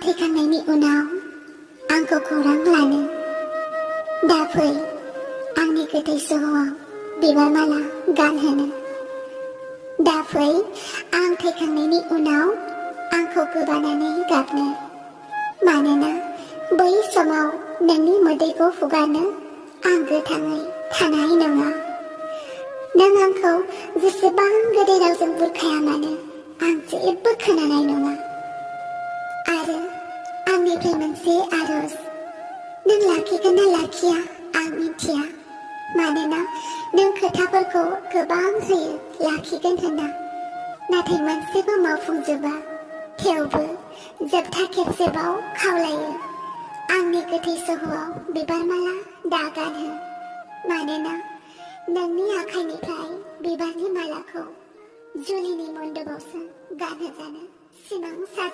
थैखांनायनि उनाव आंखौ खौरां लानो दा फै आंनि गोथै सह'आव बिबार माला गानहोनो। दा फै आं थैखांनायनि उनाव आंखौ गोबानानै गाबनो, मानोना बै समाव नोंनि मोदैखौ हुगारनो आं गोथाङै थानाय नङा। नों आंखौ जेसेबां गोदै रावजों बुरखाया मानो आं जेबो खोनानाय नङा। आरो आंनिफ्राय मोनसे आरज, नों लाखिगोन ना लाखिया आं मिथिया, मानोना नों खोथाफोरखौ गोबां होयो लाखिगोन होनना, नाथाय मोनसेबो मावफुंजोबा। थेवबो जोबथा खेबसेबाव खावलायो, आंनि गोथै सह'आव बिबार माला दागानहो, मानोना नोंनि आखाइनिफ्राय बिबारनि मालाखौ जुलिनि मन्दपआवसो गानहोजानो सिमां साजायो।